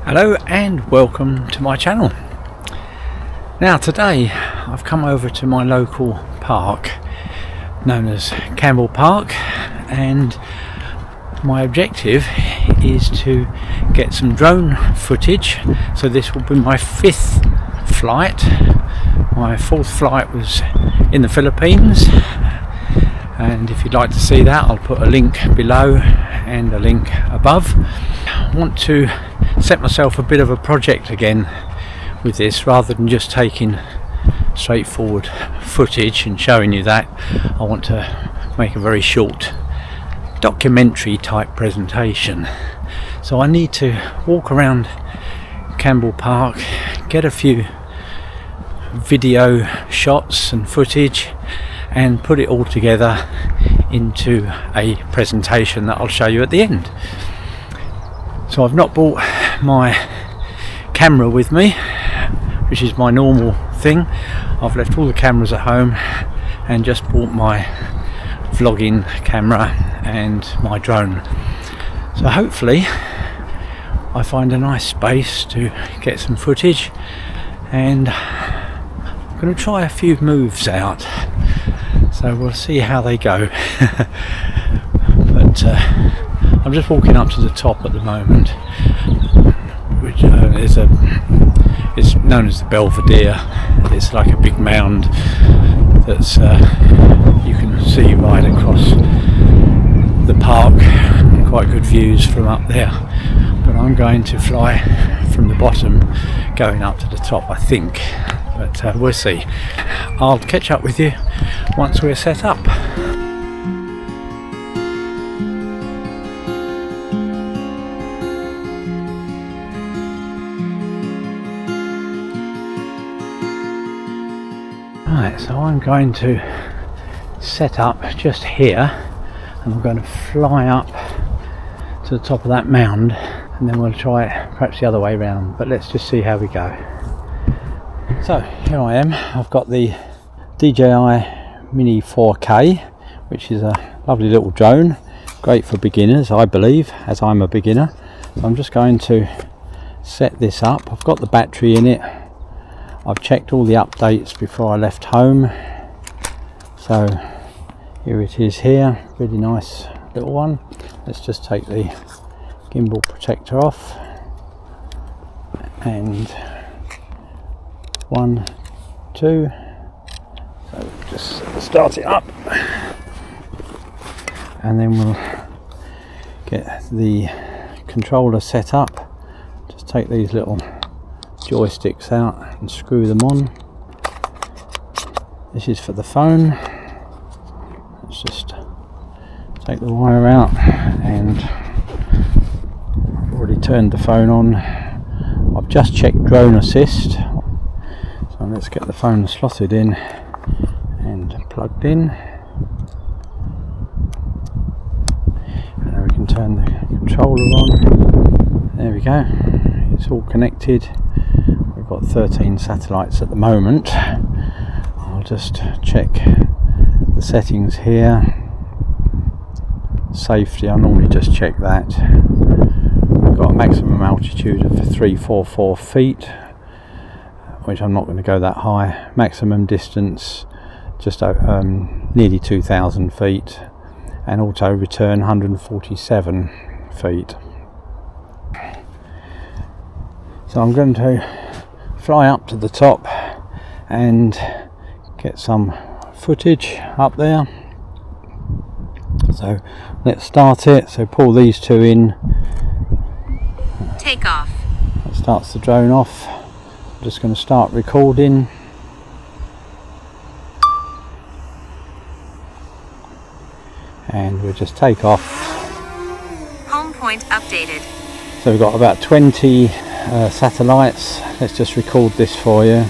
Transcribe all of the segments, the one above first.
Hello and welcome to my channel. Now today I've come over to my local park known as Campbell Park, and my objective is to get some drone footage. So this will be my fifth flight. My fourth flight was in the Philippines, and if you'd like to see that, I'll put a link below and a link above. I want to set myself a bit of a project again with this, rather than just taking straightforward footage and showing you that. I want to make a very short documentary type presentation. So I need to walk around Campbell Park, get a few video shots and footage and put it all together into a presentation that I'll show you at the end. So I've not bought my camera with me, which is my normal thing. I've left all the cameras at home and just bought my vlogging camera and my drone. So hopefully I find a nice space to get some footage, and I'm going to try a few moves out, so we'll see how they go. But I'm just walking up to the top at the moment, which it's known as the Belvedere. It's like a big mound that's you can see right across the park, quite good views from up there. But I'm going to fly from the bottom going up to the top, I think, but we'll see. I'll catch up with you once we're set up. Right, so I'm going to set up just here, and I'm going to fly up to the top of that mound, and then we'll try it perhaps the other way around, but let's just see how we go. So here I am. I've got the DJI Mini 4K, which is a lovely little drone, great for beginners, I believe, as I'm a beginner. So I'm just going to set this up. I've got the battery in it. I've checked all the updates before I left home, so here it is here, really nice little one. Let's just take the gimbal protector off, and 1, 2, so just start it up, and then we'll get the controller set up. Just take these little joysticks out and screw them on. This is for the phone. Let's just take the wire out, and I've already turned the phone on. I've just checked drone assist, so let's get the phone slotted in and plugged in, and then we can turn the controller on. There we go, it's all connected. We've got 13 satellites at the moment. I'll just check the settings here. Safety, I normally just check that. We've got a maximum altitude of 344 feet, which I'm not going to go that high. Maximum distance just nearly 2,000 feet, and auto return 147 feet. So I'm going to fly up to the top and get some footage up there. So let's start it. So pull these two in. Take off. That starts the drone off. I'm just going to start recording. And we'll just take off. Home point updated. So we've got about 20 satellites. Let's just record this for you.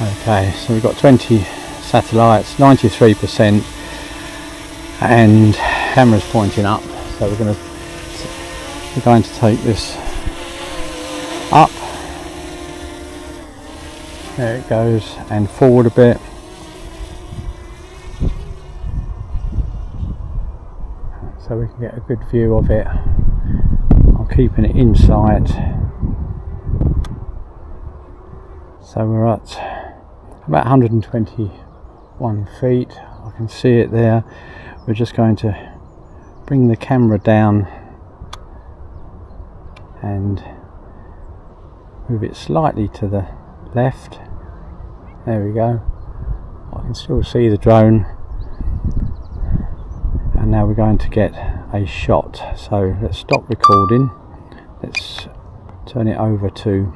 Okay, so we've got 20 satellites, 93%, and camera's pointing up. So we're going to take this up. There it goes, and forward a bit. So we can get a good view of it. I'll keeping it in sight. So we're at about 121 feet. I can see it there. We're just going to bring the camera down and move it slightly to the left. There we go. I can still see the drone, and now we're going to get a shot. So let's stop recording, let's turn it over to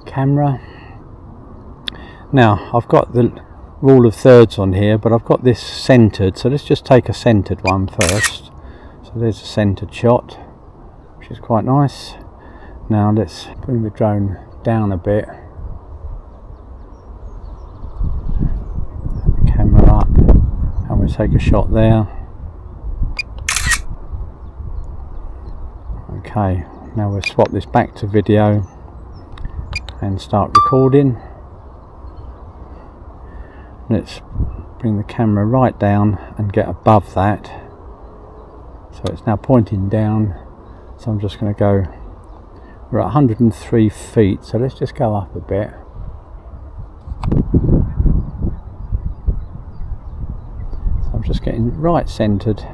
camera. Now I've got the rule of thirds on here, but I've got this centered, so let's just take a centered one first. So there's a centered shot, which is quite nice. Now let's bring the drone down a bit, the camera up, and we'll take a shot there. Okay, now we'll swap this back to video and start recording. Let's bring the camera right down and get above that. So it's now pointing down, so I'm just going to go, we're at 103 feet, so let's just go up a bit. So I'm just getting right centered.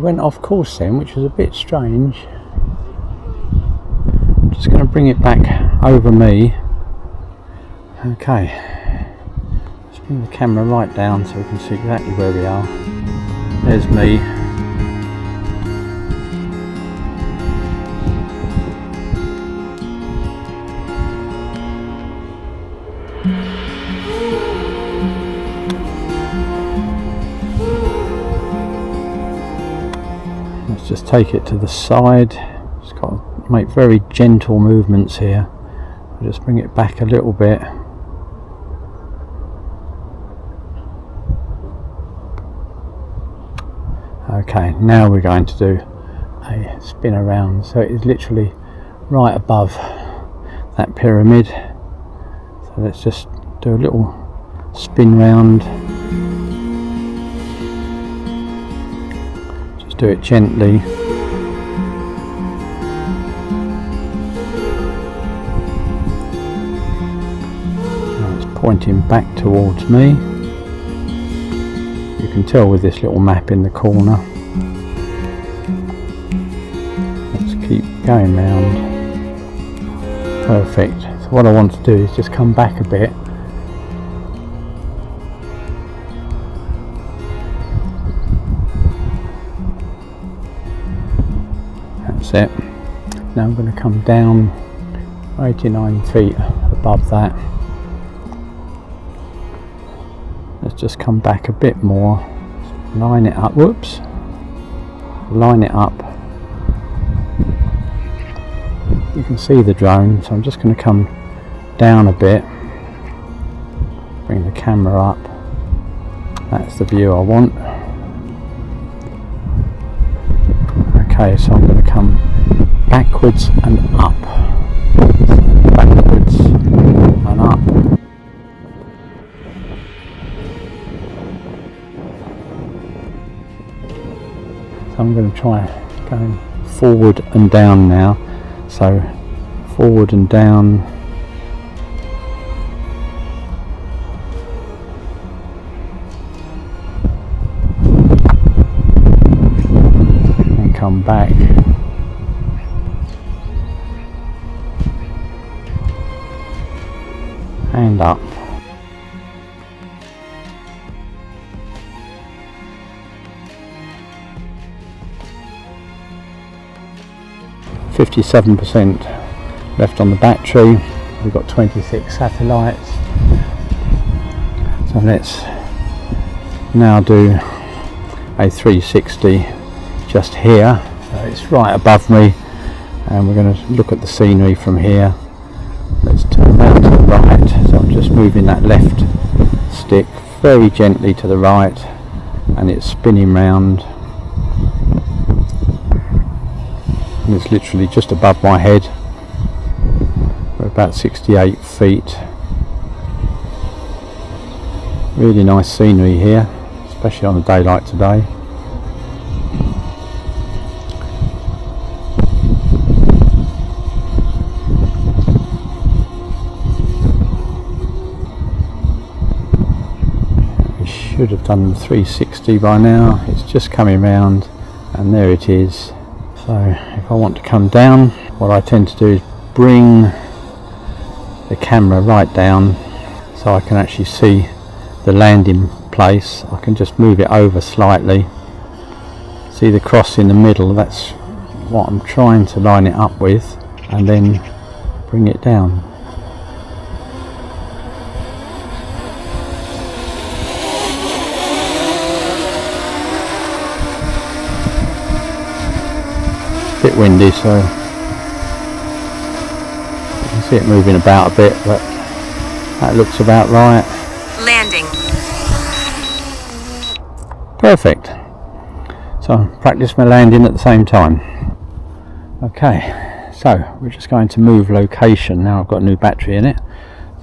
Went off course then, which was a bit strange. I'm just going to bring it back over me. Okay, let's bring the camera right down so we can see exactly where we are. There's me. Just take it to the side. Just got to make very gentle movements here. I'll just bring it back a little bit. Okay, now we're going to do a spin around. So it is literally right above that pyramid. So let's just do a little spin round. Do it gently. Now it's pointing back towards me. You can tell with this little map in the corner. Let's keep going round. Perfect. So what I want to do is just come back a bit. It. Now I'm going to come down 89 feet above that. Let's just come back a bit more, line it up, whoops, line it up. You can see the drone, so I'm just going to come down a bit, bring the camera up. That's the view I want. Okay, so I'm going to come backwards and up, backwards and up. So I'm going to try going forward and down now. So forward and down. And come back. stand up. %57 left on the battery. We've got 26 satellites. So let's now do a 360 just here. So it's right above me, and we're going to look at the scenery from here. Let's turn round to the right. So I'm just moving that left stick very gently to the right, and it's spinning round. And it's literally just above my head. We're about 68 feet. Really nice scenery here, especially on a day like today. We should have done 360 by now. It's just coming round, and there it is. So if I want to come down, what I tend to do is bring the camera right down so I can actually see the landing place. I can just move it over slightly. See the cross in the middle? That's what I'm trying to line it up with, and then bring it down. Bit windy, so you can see it moving about a bit, but that looks about right. Landing. Perfect. So practice my landing at the same time. Okay, so we're just going to move location now. I've got a new battery in it,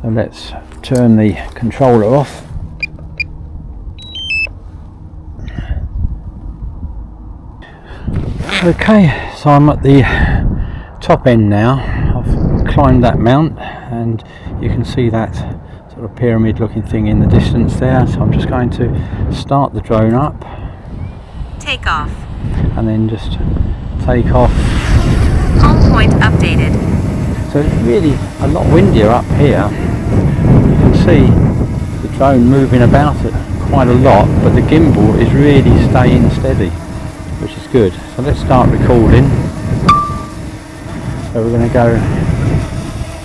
so let's turn the controller off. Okay, so I'm at the top end now. I've climbed that mount, and you can see that sort of pyramid looking thing in the distance there. So I'm just going to start the drone up, Take off. and then just take off. Home point updated. So it's really a lot windier up here. You can see the drone moving about it quite a lot, but the gimbal is really staying steady, which is good. So let's start recording. So we're going to go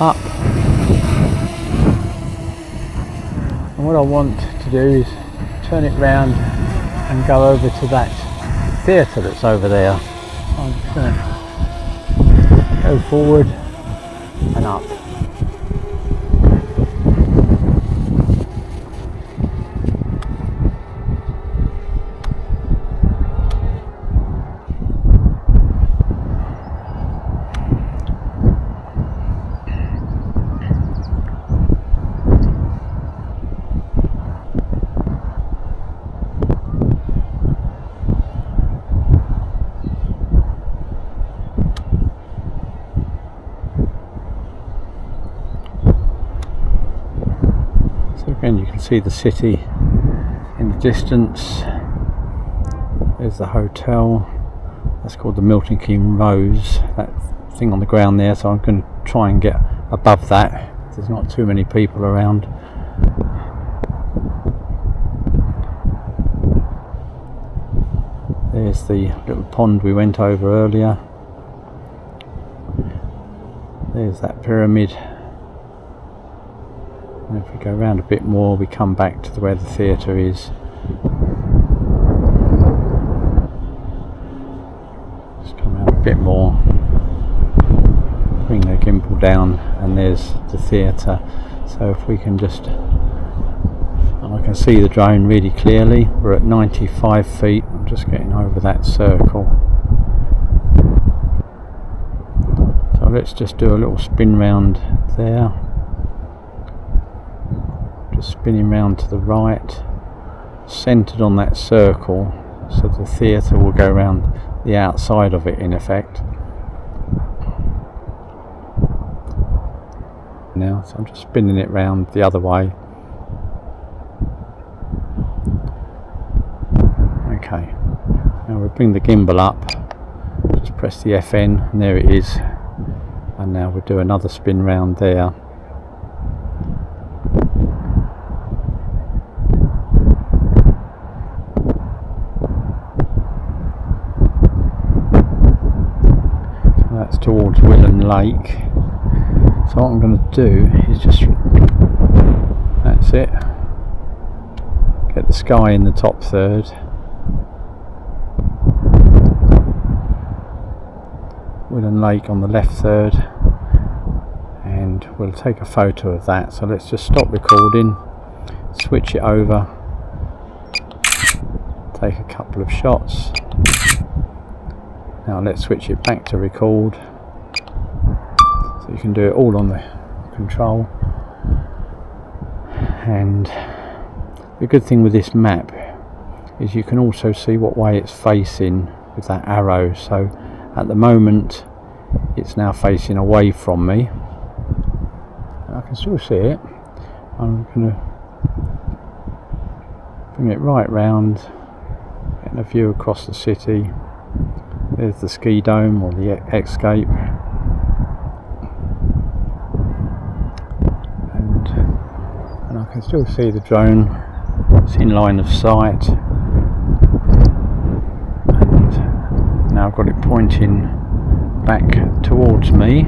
up, and what I want to do is turn it round and go over to that theatre that's over there. I'm just going to go forward and up. Again, you can see the city in the distance. There's the hotel. That's called the Milton Keynes Rose, that thing on the ground there. So I'm going to try and get above that. There's not too many people around. There's the little pond we went over earlier. There's that pyramid. And if we go around a bit more, we come back to where the theatre is. Just come around a bit more, bring the gimbal down, and there's the theatre. So if we can just, and I can see the drone really clearly. We're at 95 feet. I'm just getting over that circle. So let's just do a little spin round there. Spinning round to the right, centered on that circle, so the theatre will go around the outside of it in effect. Now, so I'm just spinning it round the other way. Okay, now we'll bring the gimbal up, just press the FN, and there it is. And now we'll do another spin round there. lake. So what I'm going to do is just, that's it, get the sky in the top third, Wooden Lake on the left third, and we'll take a photo of that. So let's just stop recording, switch it over, take a couple of shots. Now let's switch it back to record, so you can do it all on the control. And the good thing with this map is you can also see what way it's facing with that arrow. So at the moment it's now facing away from me. I can still see it. I'm going to bring it right round, getting a view across the city. There's the ski dome or the escape, and I can still see the drone. It's in line of sight, and now I've got it pointing back towards me.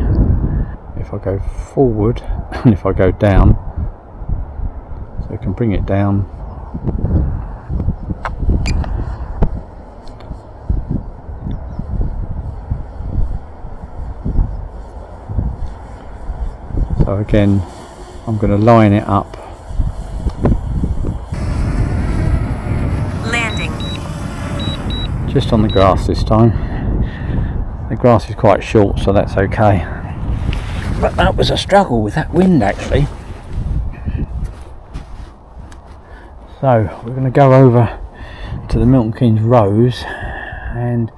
If I go forward and if I go down, so I can bring it down. So again, I'm going to line it up. Landing. Just on the grass this time. The grass is quite short, so that's okay. But that was a struggle with that wind actually. So we're going to go over to the Milton Keynes Rose and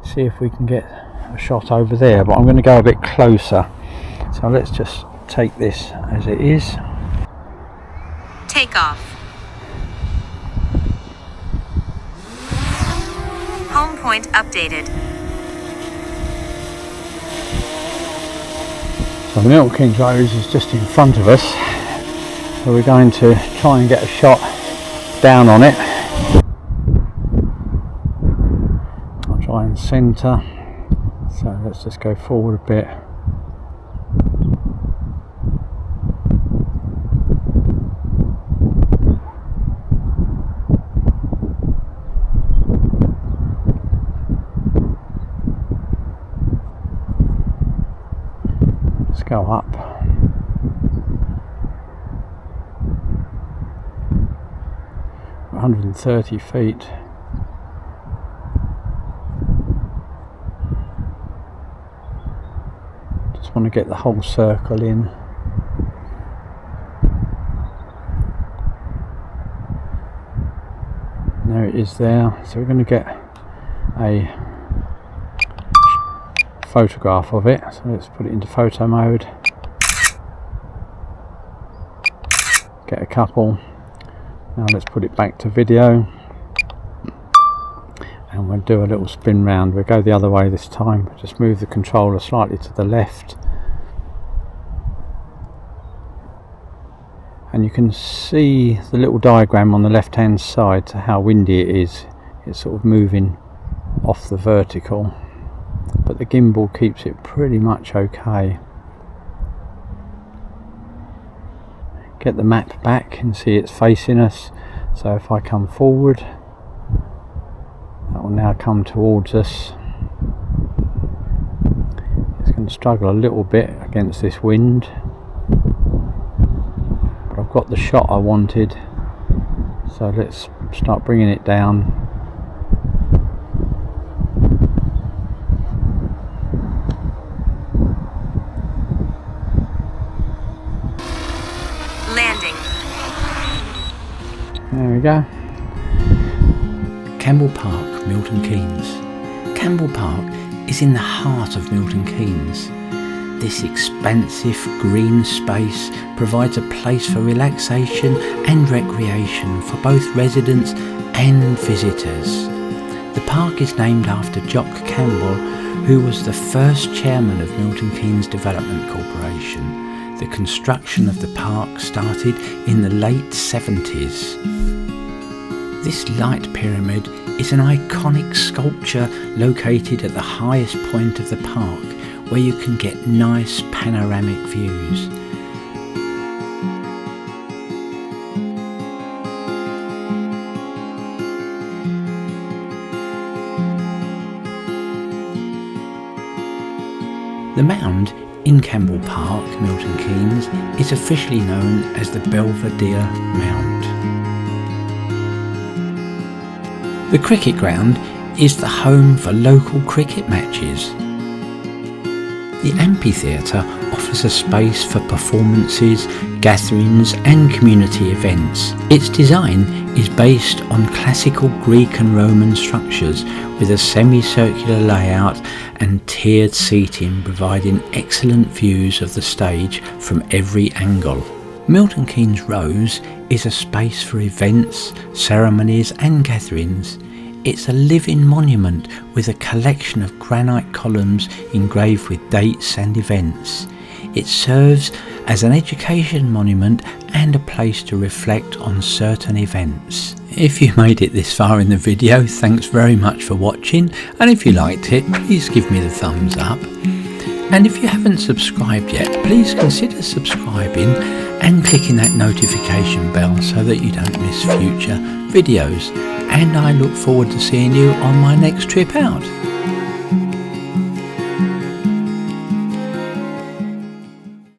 see if we can get a shot over there, but I'm going to go a bit closer. So let's just take this as it is. Take off. Home point updated. So the Milton Keynes Rose is just in front of us, so we're going to try and get a shot down on it. I'll try and centre, so let's just go forward a bit. Let's go up. We're 130 feet. Just want to get the whole circle in. There it is there. So we're going to get a photograph of it. So let's put it into photo mode. Get a couple. Now let's put it back to video. And we'll do a little spin round. We'll go the other way this time. Just move the controller slightly to the left. And you can see the little diagram on the left hand side to how windy it is. It's sort of moving off the vertical, but the gimbal keeps it pretty much okay. Get the map back and see it's facing us. So if I come forward, that will now come towards us. It's going to struggle a little bit against this wind, but I've got the shot I wanted. So let's start bringing it down. Landing. There we go. Campbell Park, Milton Keynes. Campbell Park is in the heart of Milton Keynes. This expansive green space provides a place for relaxation and recreation for both residents and visitors. The park is named after Jock Campbell, who was the first chairman of Milton Keynes Development Corporation. The construction of the park started in the late 70s. This light pyramid is an iconic sculpture located at the highest point of the park, where you can get nice panoramic views. The mound in Campbell Park, Milton Keynes, is officially known as the Belvedere Mound. The cricket ground is the home for local cricket matches. The amphitheatre offers a space for performances, gatherings and community events. Its design is based on classical Greek and Roman structures with a semicircular layout and tiered seating providing excellent views of the stage from every angle. Milton Keynes Rose is a space for events, ceremonies and gatherings. It's a living monument with a collection of granite columns engraved with dates and events. It serves as an education monument and a place to reflect on certain events. If you made it this far in the video, thanks very much for watching, and if you liked it, please give me the thumbs up. And if you haven't subscribed yet, please consider subscribing and clicking that notification bell so that you don't miss future videos. And I look forward to seeing you on my next trip out.